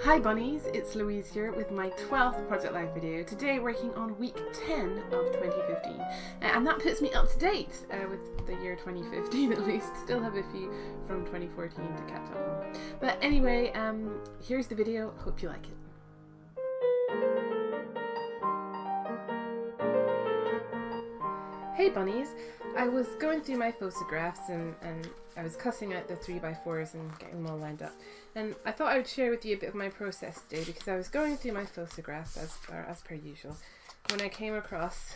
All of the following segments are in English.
Hi Bunnies, it's Louise here with my 12th Project Life video, today working on week 10 of 2015, and that puts me up to date with the year 2015 at least. Still have a few from 2014 to catch up on. But anyway, here's the video, hope you like it. Hey Bunnies, I was going through my photographs and I was cutting out the 3x4s and getting them all lined up, and I thought I would share with you a bit of my process today because I was going through my photographs as per usual when I came across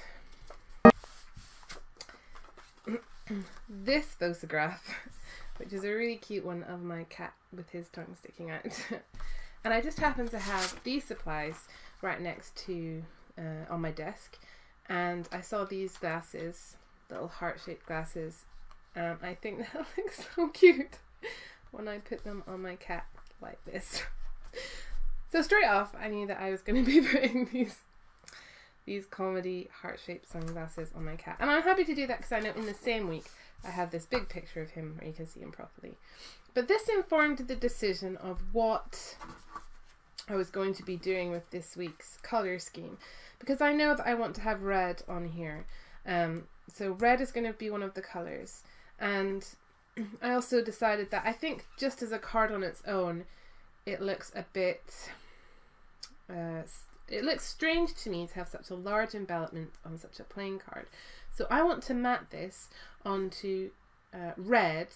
this photograph, which is a really cute one of my cat with his tongue sticking out. And I just happened to have these supplies right next to on my desk, and I saw these glasses, little heart-shaped glasses, and I think that looks so cute when I put them on my cat like this. So straight off I knew that I was going to be putting these comedy heart-shaped sunglasses on my cat, and I'm happy to do that because I know in the same week I have this big picture of him where you can see him properly. But this informed the decision of what I was going to be doing with this week's colour scheme, because I know that I want to have red on here. So red is going to be one of the colours, and I also decided that I think just as a card on its own it looks a bit it looks strange to me to have such a large envelopment on such a plain card. So I want to mat this onto red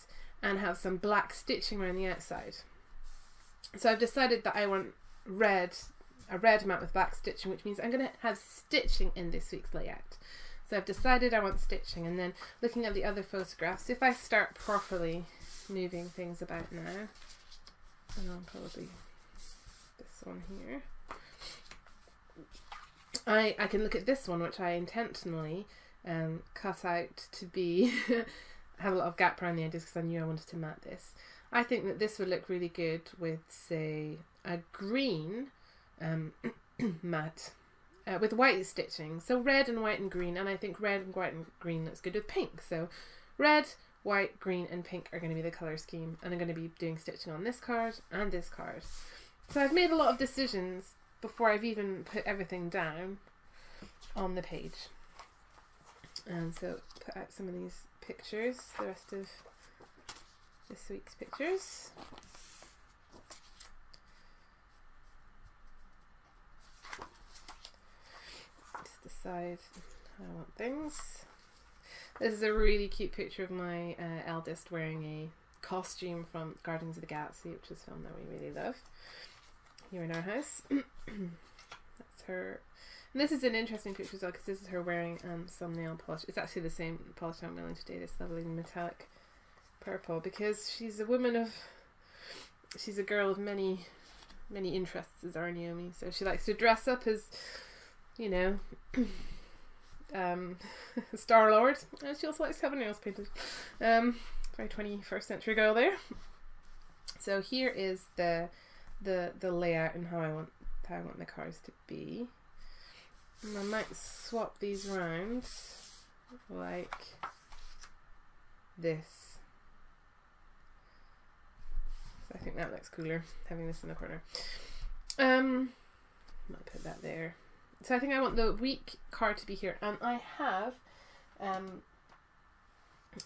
and have some black stitching around the outside. So I've decided that I want a red mat with black stitching, which means I'm going to have stitching in this week's layout. So I've decided I want stitching, and then looking at the other photographs, if I start properly moving things about now, and I'll probably this one here, I can look at this one, which I intentionally cut out to be have a lot of gap around the edges because I knew I wanted to mat this. I think that this would look really good with, say, a green mat with white stitching. So red and white and green, and I think red and white and green looks good with pink. So red, white, green and pink are going to be the colour scheme, and I'm going to be doing stitching on this card and this card. So I've made a lot of decisions before I've even put everything down on the page. And so put out some of these pictures, the rest of this week's pictures. Just decide how I want things. This is a really cute picture of my eldest wearing a costume from Guardians of the Galaxy, which is a film that we really love here in our house. That's her. And this is an interesting picture as well because this is her wearing some nail polish. It's actually the same polish I'm wearing today, this lovely metallic purple, because she's a girl of many interests, as our Naomi. So she likes to dress up as, you know, Star-Lord, and she also likes to have her nails painted. Very 21st century girl there. So here is the layout and how I want the cards to be. And I might swap these around like this. So I think that looks cooler, having this in the corner. I'll put that there. So I think I want the week card to be here, and I have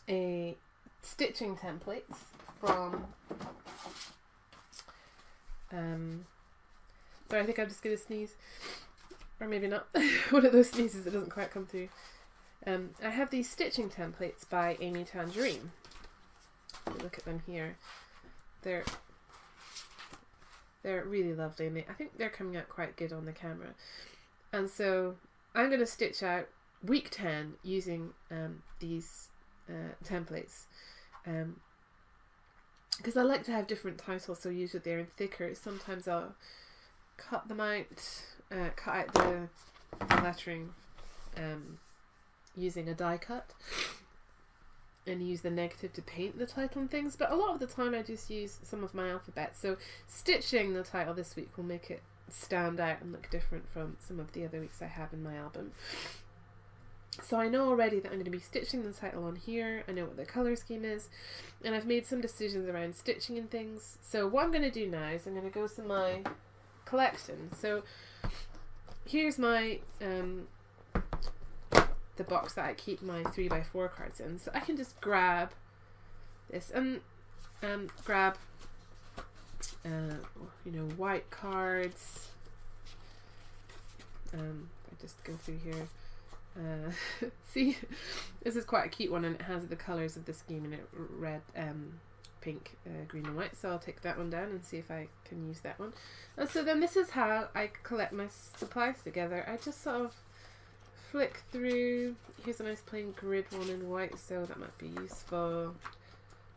a stitching templates from but I think I'm just going to sneeze, or maybe not. One of those sneezes that doesn't quite come through. I have these stitching templates by Amy Tangerine. Look at them here. They're really lovely, and I think they're coming out quite good on the camera. And so I'm going to stitch out week 10 using these templates. Because I like to have different titles, so usually they're in thicker. Sometimes I'll cut them out, cut out the lettering using a die cut, and use the negative to paint the title and things. But a lot of the time I just use some of my alphabet. So stitching the title this week will make it stand out and look different from some of the other weeks I have in my album. So I know already that I'm going to be stitching the title on here. I know what the colour scheme is, and I've made some decisions around stitching and things. So what I'm going to do now is I'm going to go to my collection. So here's my the box that I keep my 3x4 cards in. So I can just grab this and grab you know, white cards. I just go through here. See, this is quite a cute one, and it has the colours of the scheme in it: red, pink, green and white. So I'll take that one down and see if I can use that one. And so then this is how I collect my supplies together. I just sort of flick through. Here's a nice plain grid one in white, so that might be useful.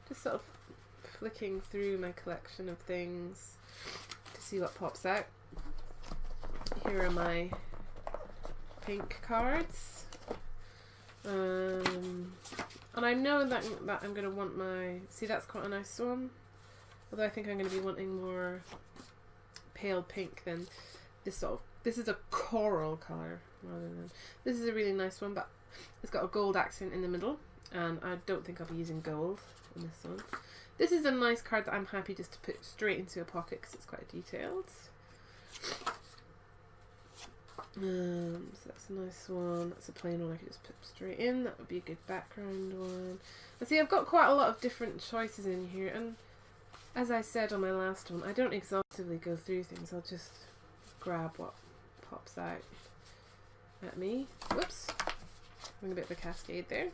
Just sort of flicking through my collection of things to see what pops out. Here are my pink cards, and I know that I'm going to want my, see, that's quite a nice one, although I think I'm going to be wanting more pale pink than this sort of, this is a coral colour rather than, this is a really nice one, but it's got a gold accent in the middle, and I don't think I'll be using gold in this one. This is a nice card that I'm happy just to put straight into a pocket because it's quite detailed. So that's a nice one. That's a plain one I could just put straight in. That would be a good background one. And see, I've got quite a lot of different choices in here, and as I said on my last one, I don't exhaustively go through things. I'll just grab what pops out at me. Whoops, having a bit of a cascade there.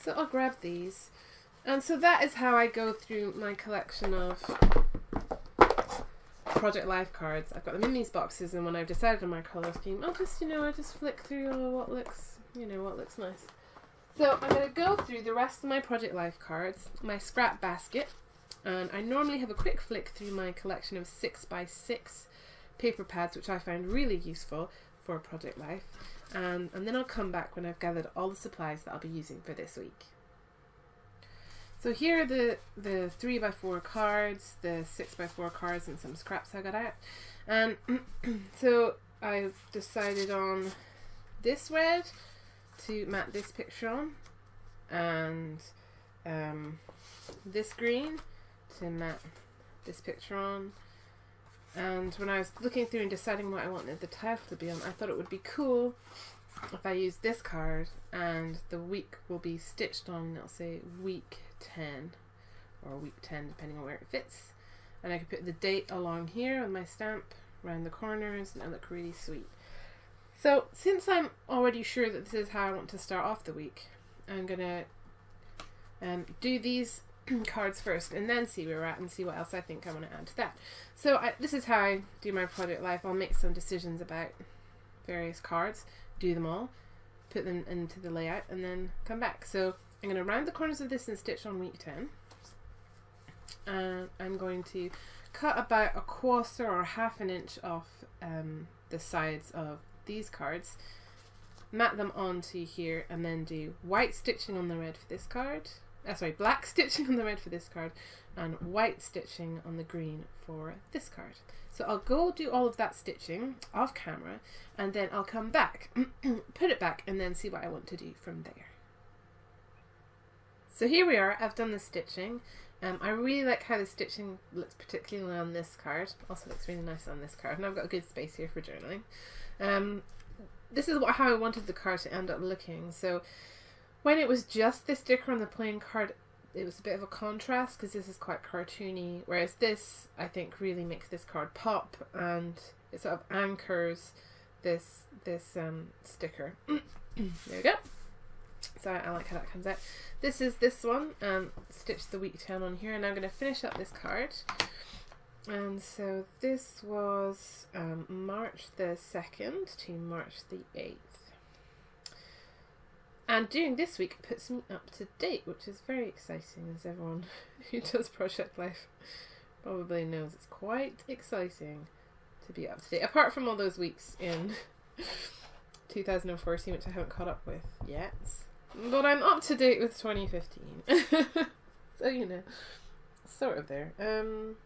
So I'll grab these, and so that is how I go through my collection of Project Life cards. I've got them in these boxes, and when I've decided on my colour scheme, I'll just, you know, I just flick through what looks, you know, what looks nice. So I'm going to go through the rest of my Project Life cards, my scrap basket, and I normally have a quick flick through my collection of 6x6 paper pads, which I find really useful for Project Life, and then I'll come back when I've gathered all the supplies that I'll be using for this week. So here are the 3x4 cards, the 6x4 cards, and some scraps I got out. And so I've decided on this red to mat this picture on, and this green to mat this picture on. And when I was looking through and deciding what I wanted the title to be on, I thought it would be cool if I use this card and the week will be stitched on. It'll say week 10 or week 10 depending on where it fits, and I could put the date along here on my stamp around the corners, and it'll look really sweet. So since I'm already sure that this is how I want to start off the week, I'm gonna do these cards first and then see where we're at and see what else I think I want to add to that. So this is how I do my Project Life. I'll make some decisions about various cards, do them all, put them into the layout, and then come back. So I'm going to round the corners of this and stitch on week 10. And I'm going to cut about 1/4 or 1/2 inch off the sides of these cards, mat them onto here, and then do white stitching on the red for this card. Black stitching on the red for this card, and white stitching on the green for this card. So I'll go do all of that stitching off camera, and then I'll come back, put it back, and then see what I want to do from there. So here we are, I've done the stitching. I really like how the stitching looks, particularly on this card. Also looks really nice on this card, and I've got a good space here for journaling. This is how I wanted the card to end up looking. So when it was just the sticker on the plain card, it was a bit of a contrast because this is quite cartoony, whereas this, I think, really makes this card pop, and it sort of anchors this sticker. There we go. So I like how that comes out. This is this one, stitch the week 10 on here, and I'm going to finish up this card. And so this was March the 2nd to March the 8th. And doing this week puts me up to date, which is very exciting, as everyone who does Project Life probably knows. It's quite exciting to be up to date, apart from all those weeks in 2014, which I haven't caught up with yet. But I'm up to date with 2015. So, you know, sort of there. I'm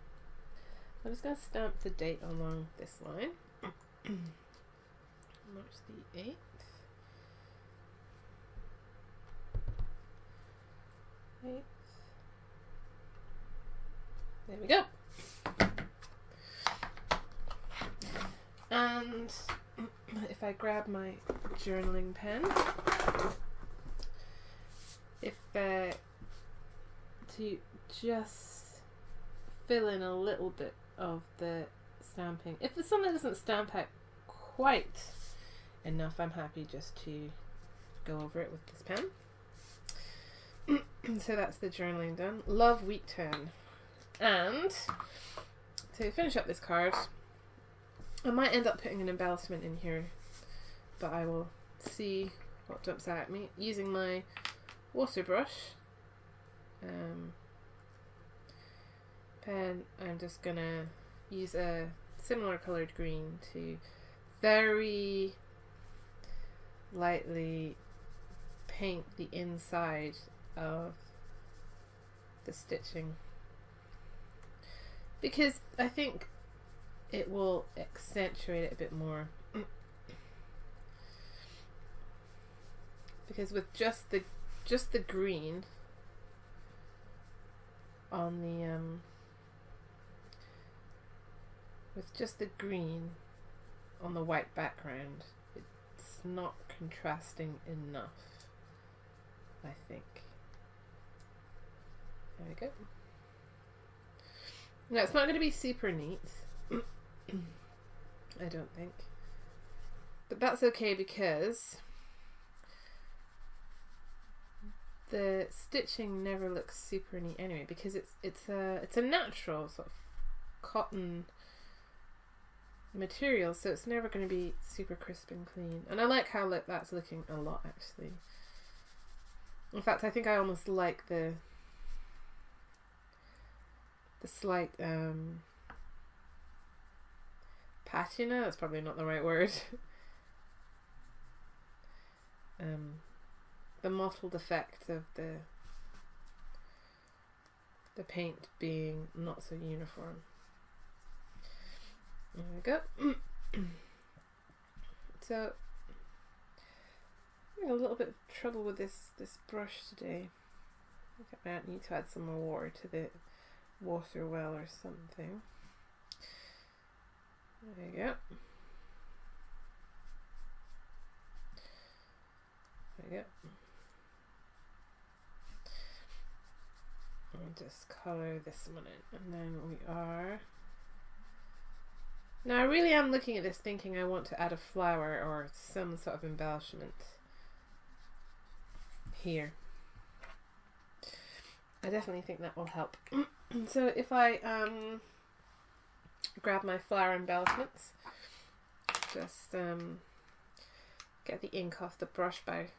just going to stamp the date along this line. March the 8th. There we go. I grab my journaling pen, to just fill in a little bit of the stamping. If something doesn't stamp out quite enough, I'm happy just to go over it with this pen. So that's the journaling done. Love wheat tone. And to finish up this card, I might end up putting an embellishment in here, but I will see what jumps out at me. Using my water brush pen, I'm just gonna use a similar coloured green to very lightly paint the inside of the stitching, because I think it will accentuate it a bit more. Because with just the green on the white background, it's not contrasting enough, I think. There we go. Now, it's not going to be super neat, I don't think, but that's okay, because the stitching never looks super neat anyway, because it's a natural sort of cotton material, so it's never going to be super crisp and clean. And I like how that's looking a lot, actually. In fact, I think I almost like the slight patina, that's probably not the right word. The mottled effect of the paint being not so uniform. There we go. So I'm having a little bit of trouble with this brush today. I think I might need to add some more water to the water well or something. There you go. There you go. I'll just colour this one in, and then we are... Now I really am looking at this thinking I want to add a flower or some sort of embellishment here. I definitely think that will help. So if I grab my flower embellishments, just get the ink off the brush by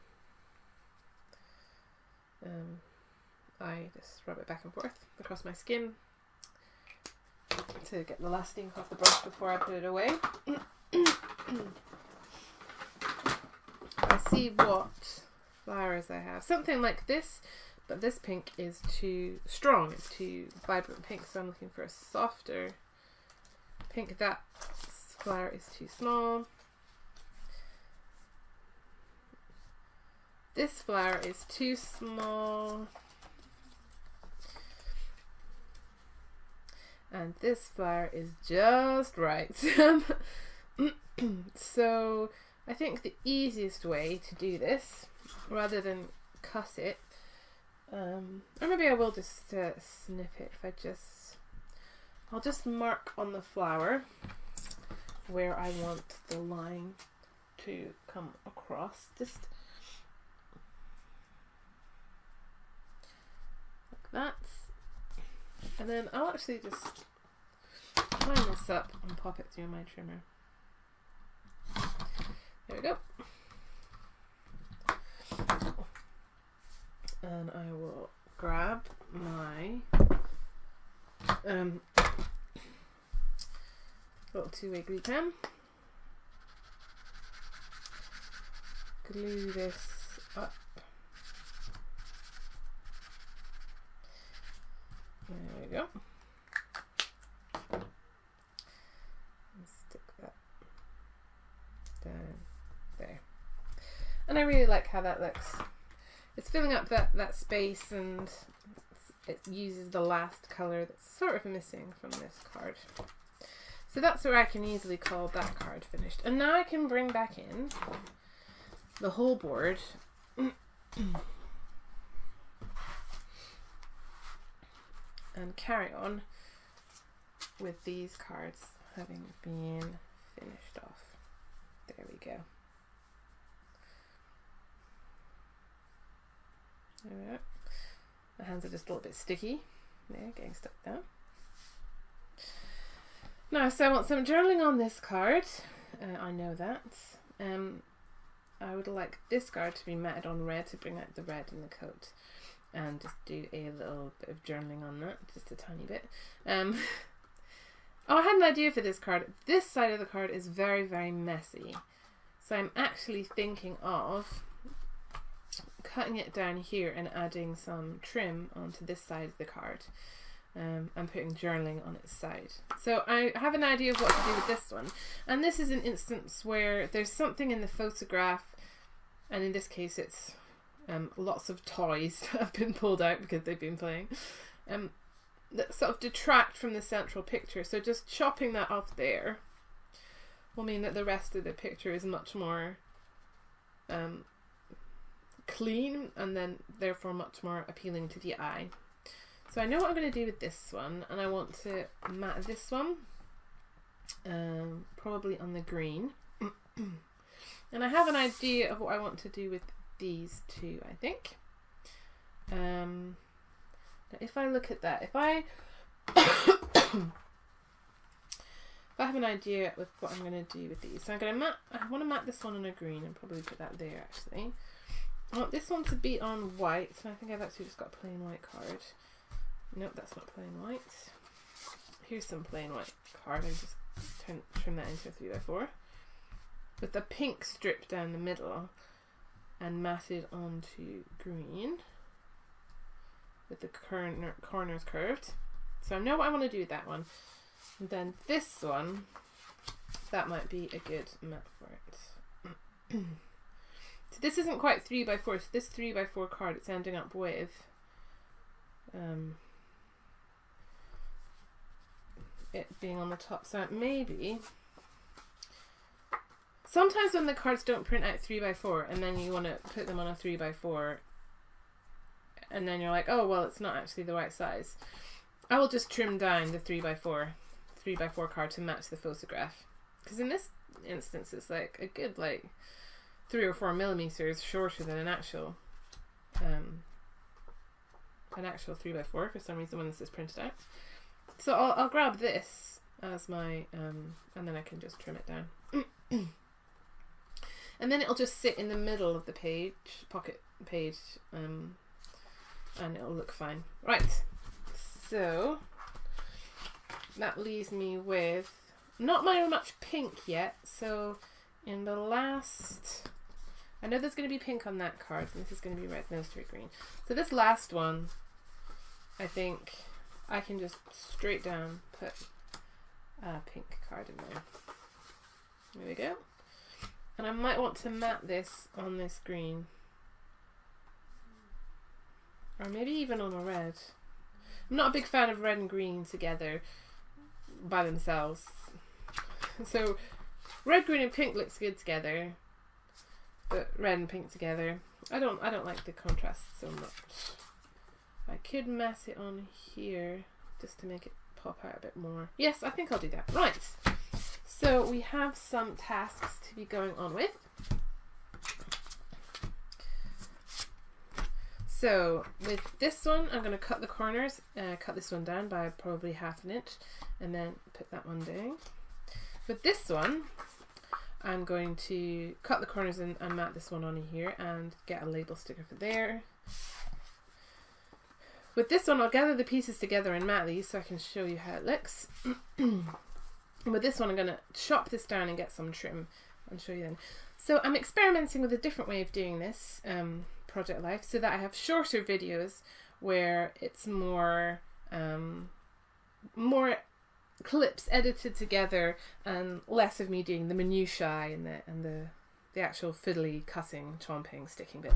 I just rub it back and forth across my skin to get the last ink off the brush before I put it away. I see what flowers I have. Something like this, but this pink is too strong. It's too vibrant pink, so I'm looking for a softer pink. That flower is too small. This flower is too small. And this flower is just right. So I think the easiest way to do this, rather than cut it, or maybe I will just snip it. I'll just mark on the flower where I want the line to come across, just like that. And then I'll actually just line this up and pop it through my trimmer. There we go. And I will grab my little two-way glue pen, glue this up. There we go. And stick that down there. And I really like how that looks. It's filling up that space, and it uses the last colour that's sort of missing from this card. So that's where I can easily call that card finished. And now I can bring back in the whole board. And carry on with these cards having been finished off. There we go. There we are. My hands are just a little bit sticky. There, getting stuck down. Now, so I want some journaling on this card. I know that. I would like this card to be matted on red to bring out the red in the coat. And just do a little bit of journaling on that, just a tiny bit. Oh, I had an idea for this card. This side of the card is very, very messy. So I'm actually thinking of cutting it down here and adding some trim onto this side of the card. And putting journaling on its side. So I have an idea of what to do with this one. And this is an instance where there's something in the photograph, and in this case it's lots of toys that have been pulled out because they've been playing, that sort of detract from the central picture. So just chopping that off there will mean that the rest of the picture is much more clean, and then therefore much more appealing to the eye. So I know what I'm going to do with this one, and I want to matte this one, probably on the green. And I have an idea of what I want to do with these two, I think. Now if I look at that, if I have an idea with what I'm going to do with these, so I'm going to I want to matte this one on a green and probably put that there actually. I want this one to be on white, so I think I've actually just got a plain white card. Nope, that's not plain white. Here's some plain white card. I just trim that into a 3x4 with the pink strip down the middle and matted onto green with the corners curved. So I know what I want to do with that one. And then this one, that might be a good matte for it. So this isn't quite 3x4. So this 3x4 card, it's ending up with it being on the top. So maybe sometimes when the cards don't print out 3x4 and then you want to put them on a 3x4 and then you're like, oh well, it's not actually the right size, I will just trim down the 3x4 card to match the photograph, because in this instance it's like a good like 3 or 4 millimeters shorter than an actual 3x4 for some reason when this is printed out. So I'll grab this as my and then I can just trim it down. And then it'll just sit in the middle of the page, pocket page, and it'll look fine. Right, so that leaves me with not very much pink yet. So in the last, I know there's going to be pink on that card, and this is going to be red, no straight green. So this last one, I think I can just straight down put a pink card in there. There we go. And I might want to matte this on this green. Or maybe even on a red. I'm not a big fan of red and green together by themselves. So red, green and pink looks good together. But red and pink together, I don't like the contrast so much. I could matte it on here just to make it pop out a bit more. Yes, I think I'll do that. Right. So we have some tasks to be going on with. So with this one, I'm going to cut the corners, cut this one down by probably 1/2 inch, and then put that one down. With this one, I'm going to cut the corners and matte this one on here and get a label sticker for there. With this one, I'll gather the pieces together and matte these so I can show you how it looks. And with this one, I'm going to chop this down and get some trim and show you then. So I'm experimenting with a different way of doing this project life, so that I have shorter videos where it's more clips edited together and less of me doing the minutiae and the actual fiddly cutting, chomping, sticking bit.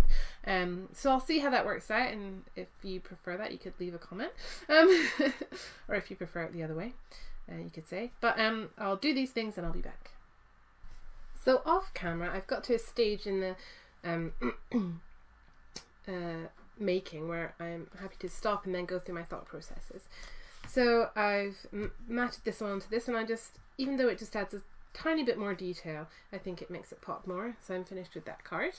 So I'll see how that works out, and if you prefer that, you could leave a comment, or if you prefer it the other way. you could say. But I'll do these things and I'll be back. So off camera, I've got to a stage in the making where I'm happy to stop and then go through my thought processes. So I've matted this onto this, and I just, even though it just adds a tiny bit more detail, I think it makes it pop more. So I'm finished with that card.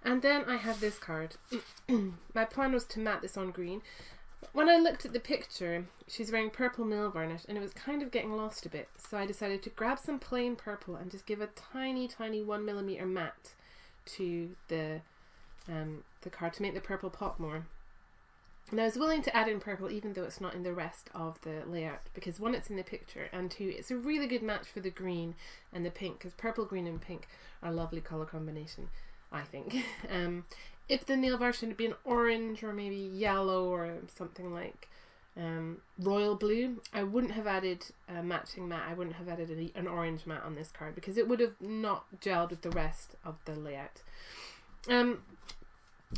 And then I have this card. My plan was to matte this on green. When I looked at the picture, she's wearing purple nail varnish and it was kind of getting lost a bit. So I decided to grab some plain purple and just give a tiny, tiny 1mm matte to the card to make the purple pop more. And I was willing to add in purple even though it's not in the rest of the layout, because one, it's in the picture, and two, it's a really good match for the green and the pink, because purple, green and pink are a lovely colour combination, I think. If the nail varnish had been orange or maybe yellow or something like royal blue, I wouldn't have added a matching matte. I wouldn't have added an orange matte on this card because it would have not gelled with the rest of the layout. And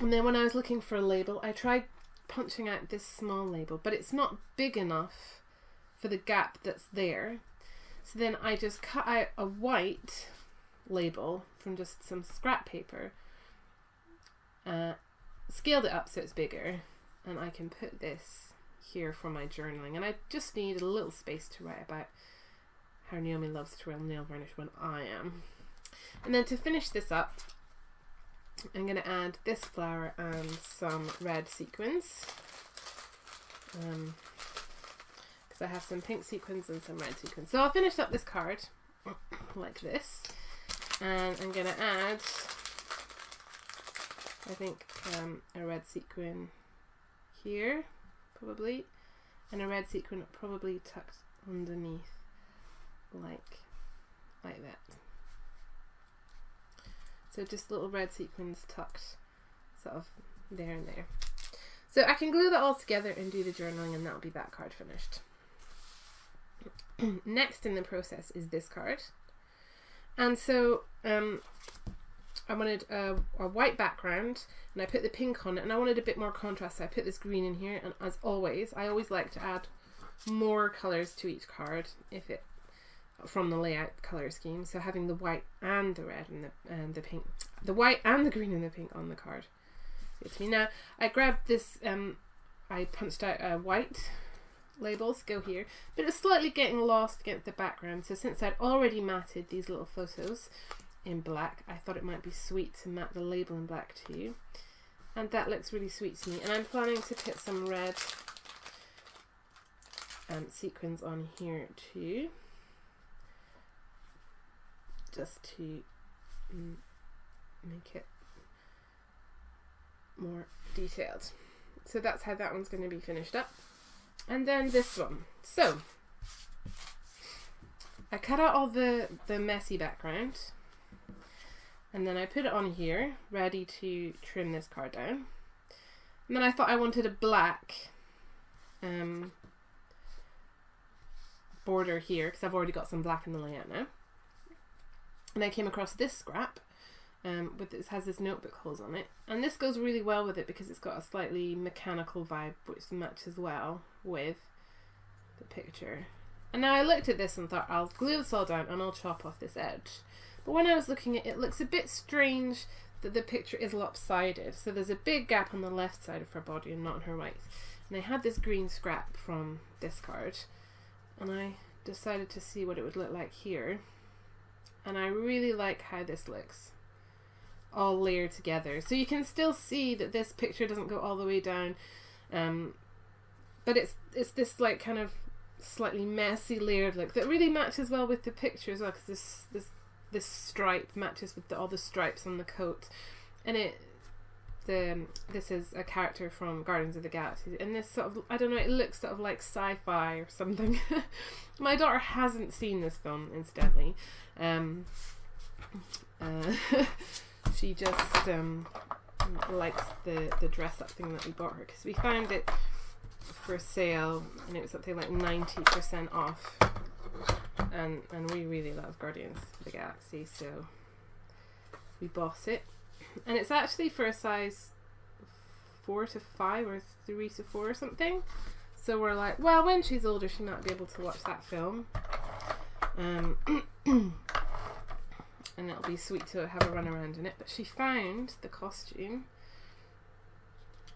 then when I was looking for a label, I tried punching out this small label, but it's not big enough for the gap that's there. So then I just cut out a white label from just some scrap paper, scaled it up so it's bigger, and I can put this here for my journaling. And I just need a little space to write about how Naomi loves to wear nail varnish when I am. And then to finish this up, I'm going to add this flower and some red sequins, because I have some pink sequins and some red sequins. So I'll finish up this card like this, and I'm going to add, I think, a red sequin here, probably, and a red sequin probably tucked underneath, like that. So just little red sequins tucked sort of there and there. So I can glue that all together and do the journaling, and that'll be that card finished. Next in the process is this card. And so I wanted a white background, and I put the pink on it, and I wanted a bit more contrast, so I put this green in here. And as always, I always like to add more colours to each card if it from the layout colour scheme. So having the white and the red and the pink, the white and the green and the pink on the card. Now I grabbed this, I punched out white labels, go here, but it's slightly getting lost against the background. So since I'd already matted these little photos in black, I thought it might be sweet to matte the label in black too, and that looks really sweet to me. And I'm planning to put some red sequins on here too, just to make it more detailed. So that's how that one's going to be finished up. And then this one. So I cut out all the messy background, and then I put it on here, ready to trim this card down. And then I thought I wanted a black border here, because I've already got some black in the layout now. And I came across this scrap, it has this notebook holes on it, and this goes really well with it because it's got a slightly mechanical vibe which matches well with the picture. And now I looked at this and thought, I'll glue this all down and I'll chop off this edge. But when I was looking at it, it looks a bit strange that the picture is lopsided. So there's a big gap on the left side of her body and not on her right. And I had this green scrap from this card, and I decided to see what it would look like here. And I really like how this looks all layered together. So you can still see that this picture doesn't go all the way down, but it's this like kind of slightly messy layered look that really matches well with the picture as well, because this stripe matches with all the stripes on the coat. And this is a character from Guardians of the Galaxy, and this sort of, I don't know, it looks sort of like sci-fi or something. My daughter hasn't seen this film, incidentally. She just likes the dress up thing that we bought her, because we found it for sale and it was something like 90% off, and we really love Guardians of the Galaxy, so we bought it. And it's actually for a size 4 to 5 or 3 to 4 or something, So we're like, well, when she's older, she might be able to watch that film. And it'll be sweet to have a run around in it. But she found the costume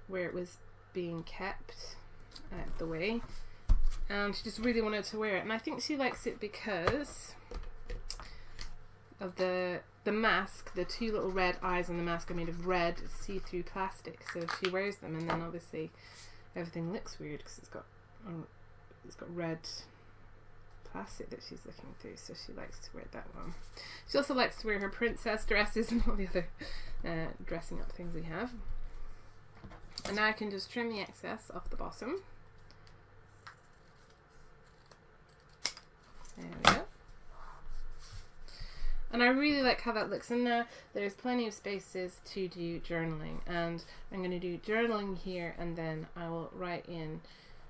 where it was being kept out of the way. And she just really wanted to wear it. And I think she likes it because of the mask. The two little red eyes on the mask are made of red see-through plastic. So she wears them, and then obviously everything looks weird because it's got red plastic that she's looking through. So she likes to wear that one. She also likes to wear her princess dresses and all the other dressing up things we have. And now I can just trim the excess off the bottom. There we go. And I really like how that looks. And now there's plenty of spaces to do journaling. And I'm going to do journaling here, and then I will write in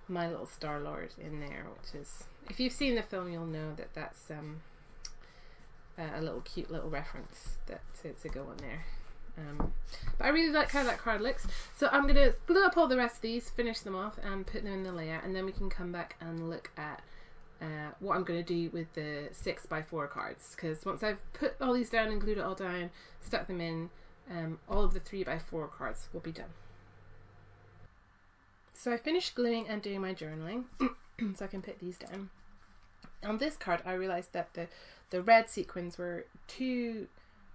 my little Star-Lord in there, which is, if you've seen the film, you'll know that that's a little cute little reference that to go on there. But I really like how that card looks. So I'm going to glue up all the rest of these, finish them off, and put them in the layout, and then we can come back and look at what I'm going to do with the 6x4 cards, because once I've put all these down and glued it all down, stuck them in, all of the 3x4 cards will be done. So I finished gluing and doing my journaling, so I can put these down. On this card I realised that the red sequins were too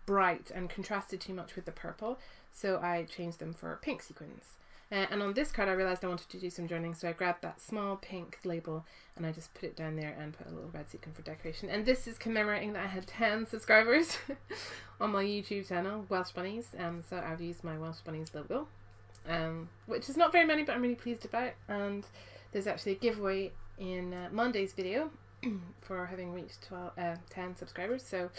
bright and contrasted too much with the purple, so I changed them for pink sequins. And on this card I realised I wanted to do some journaling, so I grabbed that small pink label and I just put it down there and put a little red sequin for decoration. And this is commemorating that I had 10 subscribers on my YouTube channel, Welsh Bunnies. So I've used my Welsh Bunnies logo, which is not very many, but I'm really pleased about. And there's actually a giveaway in Monday's video for having reached 10 subscribers. So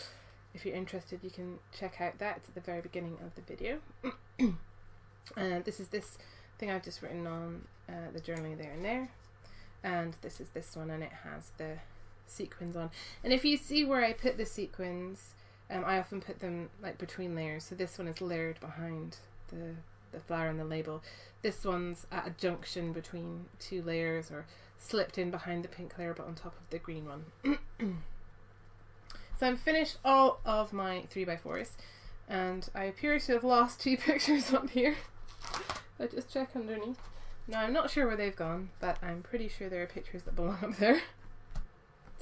if you're interested, you can check out that. It's at the very beginning of the video. And this is this thing I've just written on the journaling there and there, and this is this one, and it has the sequins on. And if you see where I put the sequins, I often put them like between layers. So this one is layered behind the flower and the label. This one's at a junction between two layers, or slipped in behind the pink layer but on top of the green one. So I'm finished all of my 3x4s, and I appear to have lost 2 pictures up here. I just check underneath. Now I'm not sure where they've gone, but I'm pretty sure there are pictures that belong up there.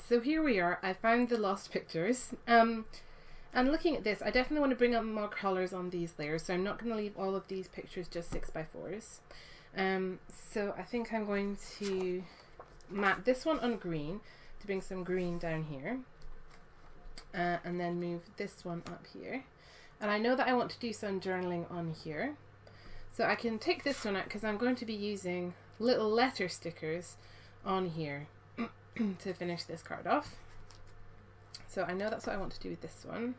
So here we are. I found the lost pictures. And looking at this, I definitely want to bring up more colours on these layers, so I'm not going to leave all of these pictures just 6x4s. So I think I'm going to mat this one on green to bring some green down here, and then move this one up here. And I know that I want to do some journaling on here, so I can take this one out because I'm going to be using little letter stickers on here to finish this card off. So I know that's what I want to do with this one.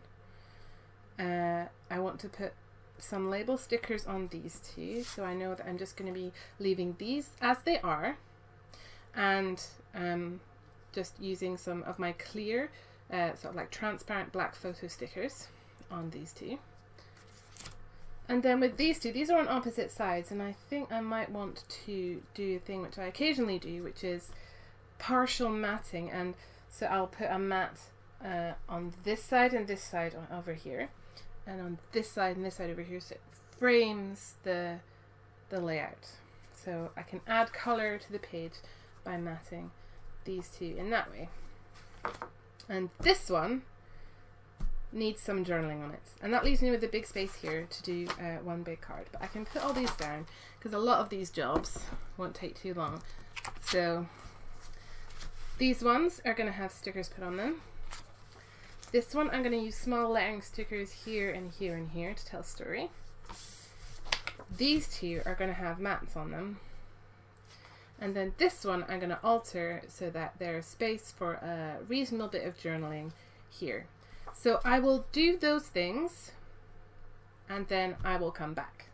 I want to put some label stickers on these two, so I know that I'm just going to be leaving these as they are, and just using some of my clear sort of like transparent black photo stickers on these two. And then with these two, these are on opposite sides, and I think I might want to do a thing which I occasionally do, which is partial matting. And so I'll put a mat on this side and this side over here, and on this side and this side over here, so it frames the layout. So I can add colour to the page by matting these two in that way. And this one needs some journaling on it, and that leaves me with a big space here to do one big card. But I can put all these down because a lot of these jobs won't take too long. So these ones are going to have stickers put on them. This one I'm going to use small lettering stickers here and here and here to tell a story. These two are going to have mats on them. And then this one I'm going to alter so that there's space for a reasonable bit of journaling here. So I will do those things, and then I will come back.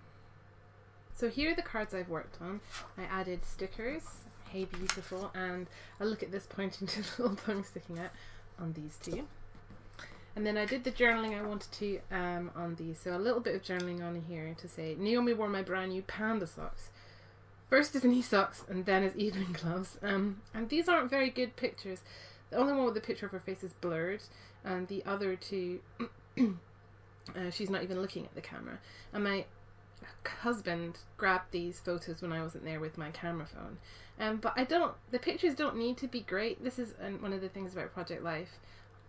So here are the cards I've worked on. I added stickers, hey beautiful, and I look at this pointing to the little tongue sticking out on these two. And then I did the journaling I wanted to on these. So a little bit of journaling on here to say, Naomi wore my brand new panda socks First is knee socks and then is evening gloves. And these aren't very good pictures. The only one with the picture of her face is blurred, and the other two, she's not even looking at the camera. And my husband grabbed these photos when I wasn't there with my camera phone. But the pictures don't need to be great. This is one of the things about Project Life.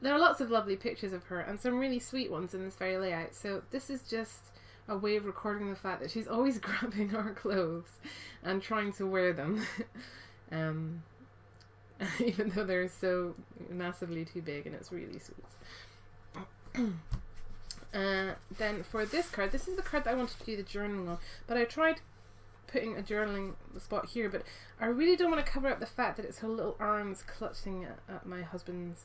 There are lots of lovely pictures of her and some really sweet ones in this very layout. So this is just a way of recording the fact that she's always grabbing our clothes and trying to wear them. Even though they're so massively too big, and it's really sweet. Then for this card, this is the card that I wanted to do the journaling on, but I tried putting a journaling spot here, but I really don't want to cover up the fact that it's her little arms clutching at my husband's,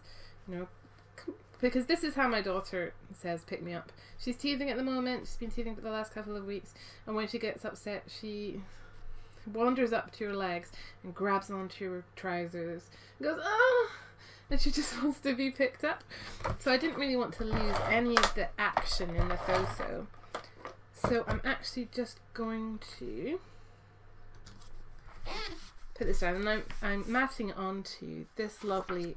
because this is how my daughter says pick me up. She's teething at the moment. She's been teething for the last couple of weeks, and when she gets upset, she wanders up to her legs and grabs onto her trousers and goes, ah! And she just wants to be picked up. So I didn't really want to lose any of the action in the photo. So I'm actually just going to put this down, and I'm matting onto this lovely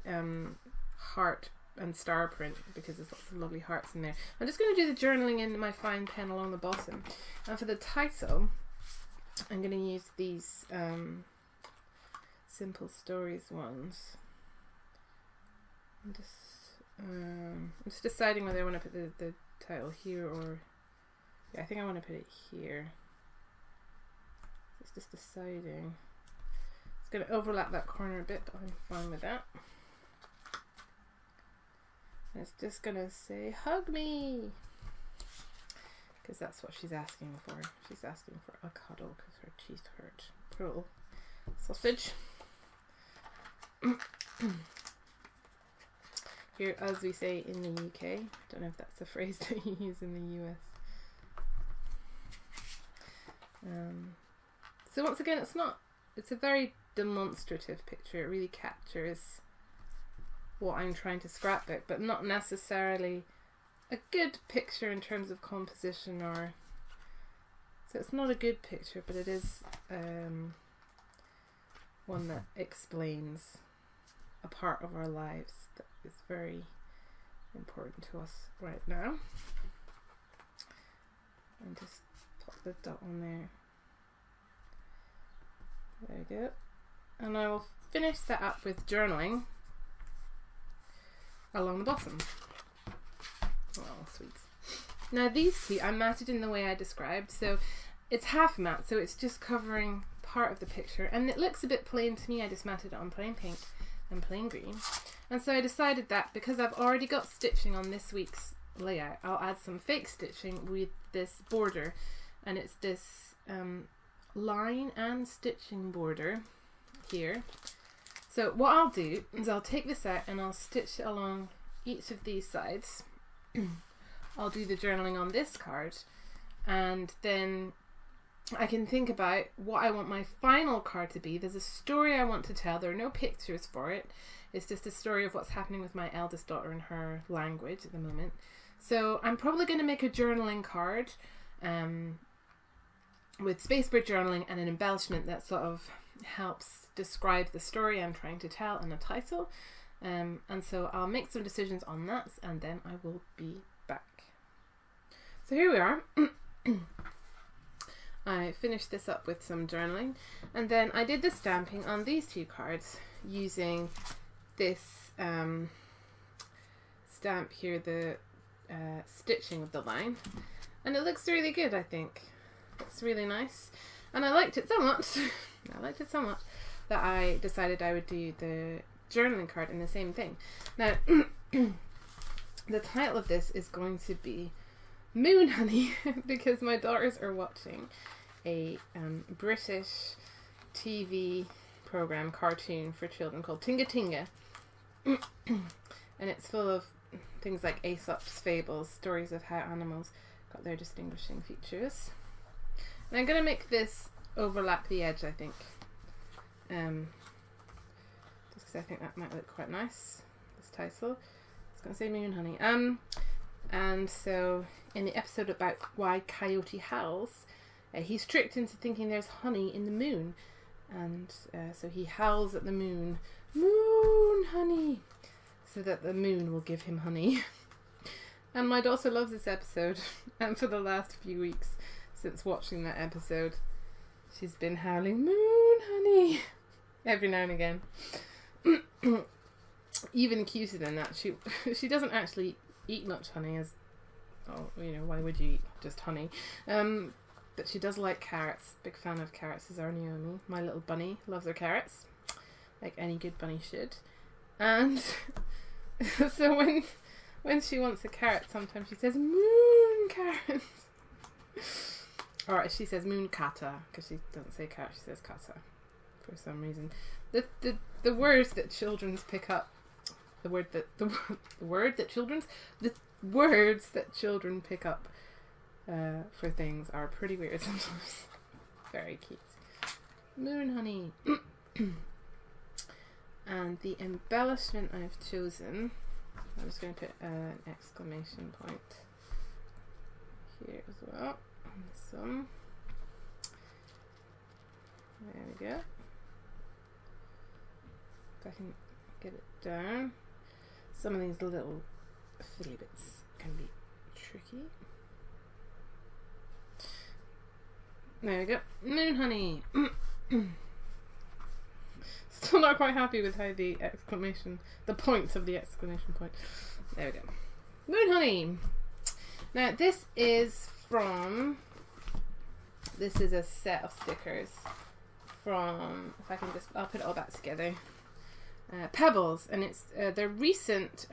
heart and star print because there's lots of lovely hearts in there. I'm just going to do the journaling in my fine pen along the bottom. And for the title, I'm going to use these Simple Stories ones. I'm just deciding whether I want to put the title here or... Yeah, I think I want to put it here. It's just deciding. It's going to overlap that corner a bit, but I'm fine with that. And it's just going to say, hug me! Because that's what she's asking for. She's asking for a cuddle because her teeth hurt. Poor little sausage. Here, as we say in the UK. Don't know if that's a phrase that you use in the US. So once again, it's a very demonstrative picture. It really captures what I'm trying to scrapbook, but not necessarily a good picture in terms of composition so it's not a good picture, but it is one that explains a part of our lives that is very important to us right now. And just pop the dot on there. There we go. And I will finish that up with journaling along the bottom. Oh, sweets. Now these two I matted in the way I described, so it's half matte, so it's just covering part of the picture, and it looks a bit plain to me. I just matted it on plain pink and plain green, and so I decided that because I've already got stitching on this week's layout, I'll add some fake stitching with this border, and it's this line and stitching border here. So what I'll do is I'll take this out and I'll stitch it along each of these sides. I'll do the journaling on this card, and then I can think about what I want my final card to be. There's a story I want to tell. There are no pictures for it. It's just a story of what's happening with my eldest daughter and her language at the moment. So I'm probably going to make a journaling card with spaceboard journaling and an embellishment that sort of helps describe the story I'm trying to tell and a title. And so I'll make some decisions on that, and then I will be back. So here we are. I finished this up with some journaling, and then I did the stamping on these two cards using this stamp here, the stitching of the line, and it looks really good. I think it's really nice, and I liked it so much that I decided I would do the journaling card in the same thing. Now the title of this is going to be Moon Honey because my daughters are watching a British TV program cartoon for children called Tinga Tinga, and it's full of things like Aesop's fables, stories of how animals got their distinguishing features. And I'm going to make this overlap the edge, I think, just because I think that might look quite nice, this title. It's going to say Moon Honey. And so in the episode about why Coyote howls, He's tricked into thinking there's honey in the moon, and so he howls at the moon, "Moon, honey," so that the moon will give him honey. And my daughter loves this episode, and for the last few weeks since watching that episode, she's been howling, "Moon, honey," every now and again. Even cuter than that, she doesn't actually eat much honey, as why would you eat just honey? But she does like carrots. Big fan of carrots is our Naomi. My little bunny loves her carrots, like any good bunny should. And so when she wants a carrot, sometimes she says, "Moon carrot," or she says "moon kata," because she doesn't say carrot, she says kata for some reason. The words that children pick up, the words that children pick up for things are pretty weird sometimes. Very cute. Moon, honey. And the embellishment I've chosen, I'm just going to put an exclamation point here as well on this one. There we go. If I can get it down. Some of these little fiddly bits can be tricky. There we go. Moon, honey. Still not quite happy with how the points of the exclamation point. There we go. Moon, honey. Now this is a set of stickers from, I'll put it all back together. Pebbles, and it's their recent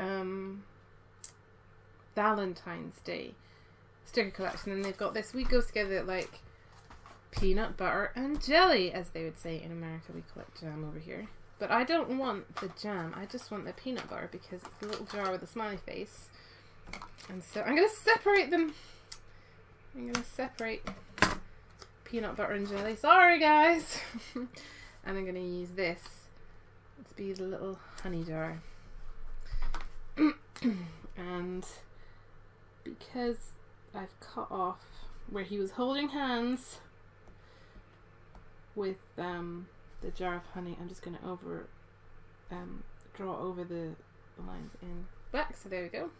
Valentine's Day sticker collection, and they've got this "We go together like peanut butter and jelly," as they would say in America. We call it jam over here, but I don't want the jam, I just want the peanut butter, because it's a little jar with a smiley face. And so I'm going to separate them. I'm going to separate peanut butter and jelly, sorry guys. And I'm going to use this to be the little honey jar. And because I've cut off where he was holding hands with the jar of honey, I'm just going to draw over the lines in black. So there we go.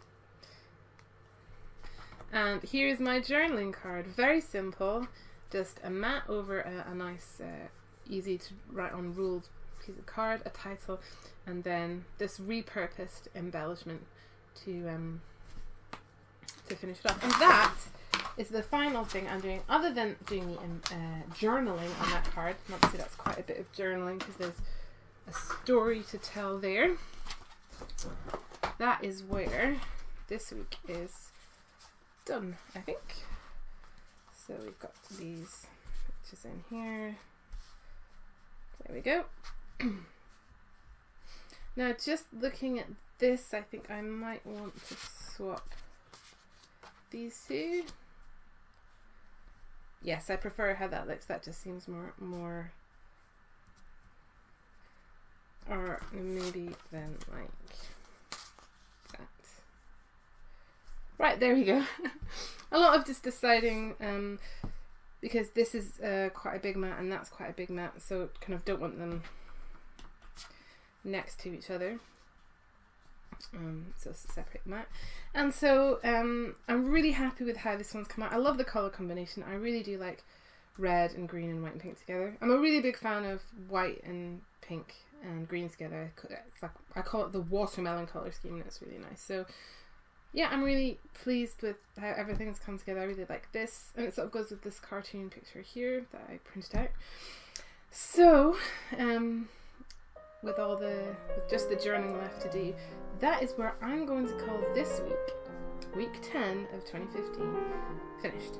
And here's my journaling card. Very simple, just a mat over a nice, easy to write on ruled piece of card, a title, and then this repurposed embellishment to finish it off. And that is the final thing I'm doing, other than doing the journaling on that card. And obviously that's quite a bit of journaling because there's a story to tell there. That is where this week is done, I think. So we've got these pictures in here. There we go. Now, just looking at this, I think I might want to swap these two. Yes, I prefer how that looks. That just seems more or maybe then like that. Right, there we go. A lot of just deciding, because this is quite a big mat and that's quite a big mat, so kind of don't want them next to each other. So it's a separate mat. And so I'm really happy with how this one's come out. I love the colour combination. I really do like red and green and white and pink together. I'm a really big fan of white and pink and green together. It's like, I call it the watermelon colour scheme, and it's really nice. So yeah, I'm really pleased with how everything's come together. I really like this, and it sort of goes with this cartoon picture here that I printed out. So with just the journaling left to do, that is where I'm going to call this week 10 of 2015 finished.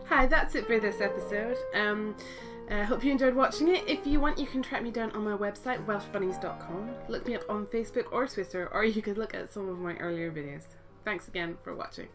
Hi, that's it for this episode. I hope you enjoyed watching it. If you want, you can track me down on my website, welshbunnies.com. Look me up on Facebook or Twitter, or you could look at some of my earlier videos. Thanks again for watching.